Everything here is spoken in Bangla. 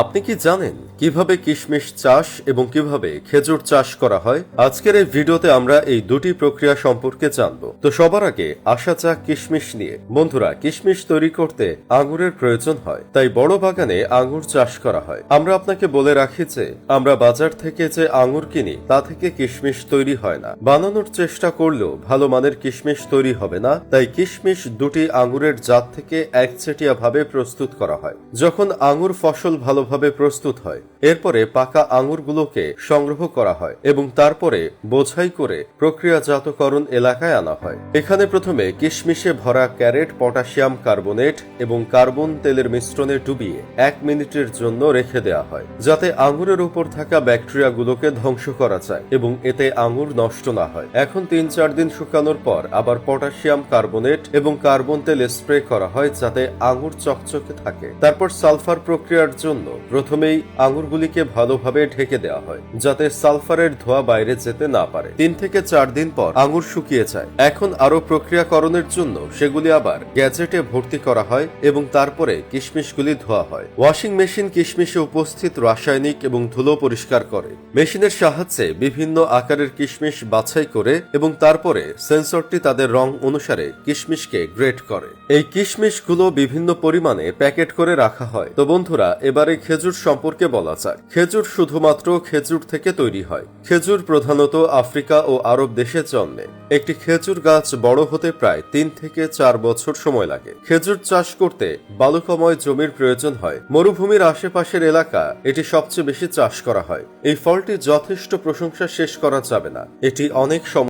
আপনি কি জানেন কিভাবে কিশমিশ চাষ এবং কিভাবে খেজুর চাষ করা হয়? আজকের এই ভিডিওতে আমরা এই দুটি প্রক্রিয়া সম্পর্কে জানব। তো সবার আগে আসা যাক কিশমিশ নিয়ে। বন্ধুরা, কিশমিশ তৈরি করতে আঙুরের প্রয়োজন হয়, তাই বড় বাগানে আঙুর চাষ করা হয়। আমরা আপনাকে বলে রাখি যে আমরা বাজার থেকে যে আঙুর কিনি তা থেকে কিশমিশ তৈরি হয় না। বানানোর চেষ্টা করলেও ভালো মানের কিশমিশ তৈরি হবে না, তাই কিশমিশ দুটি আঙুরের জাত থেকে একচেটিয়া ভাবে প্রস্তুত করা হয়। যখন আঙুর ফসল ভালোভাবে প্রস্তুত হয়, এরপরে পাকা আঙুরগুলোকে সংগ্রহ করা হয় এবং তারপরে বোঝাই করে প্রক্রিয়াজাতকরণ এলাকায় আনা হয়। এখানে প্রথমে কিশমিশে ভরা ক্যারেট পটাশিয়াম কার্বনেট এবং কার্বন তেলের মিশ্রণে ডুবিয়ে 1 মিনিটের জন্য রেখে দেওয়া হয়, যাতে আঙুরের উপর থাকা ব্যাকটেরিয়াগুলোকে ধ্বংস করা যায় এবং এতে আঙুর নষ্ট না হয়। এখন 3-4 দিন শুকানোর পর আবার পটাশিয়াম কার্বনেট এবং কার্বন তেল স্প্রে করা হয়, যাতে আঙুর চকচকে থাকে। তারপর সালফার প্রক্রিয়ার জন্য প্রথমেই আঙুরগুলিকে ভালোভাবে ঢেকে দেওয়া হয়, যাতে সালফারের ধোঁয়া বাইরে যেতে না পারে। 3 থেকে 4 দিন পর আঙুর শুকিয়ে যায়। এখন আরো প্রক্রিয়াকরণের জন্য সেগুলি আবার গ্যাজেটে ভর্তি করা হয় এবং তারপরে কিশমিশগুলি ধোয়া হয়। ওয়াশিং মেশিন কিশমিশে উপস্থিত রাসায়নিক এবং ধুলো পরিষ্কার করে। মেশিনের সাহায্যে বিভিন্ন আকারের কিশমিশ বাছাই করে এবং তারপরে সেন্সরটি তাদের রং অনুসারে কিশমিশকে গ্রেড করে। এই কিশমিশগুলো বিভিন্ন পরিমাণে প্যাকেট করে রাখা হয়। তো বন্ধুরা, এবারে খেজুর সম্পর্কে বলা যাক। খেজুর শুধুমাত্র খেজুর থেকে তৈরি হয়। খেজুর প্রধানত আফ্রিকা ও আরব দেশে জন্মে। একটি খেজুর গাছ বড় হতে প্রায় 3 থেকে 4 বছর সময় লাগে। খেজুর চাষ করতে বালুকাময় জমির প্রয়োজন হয়। মরুভূমির আশেপাশের এলাকা এটি সবচেয়ে বেশি চাষ করা হয়। এই ফলটি যথেষ্ট প্রশংসা শেষ করা যাবে না। এটি অনেক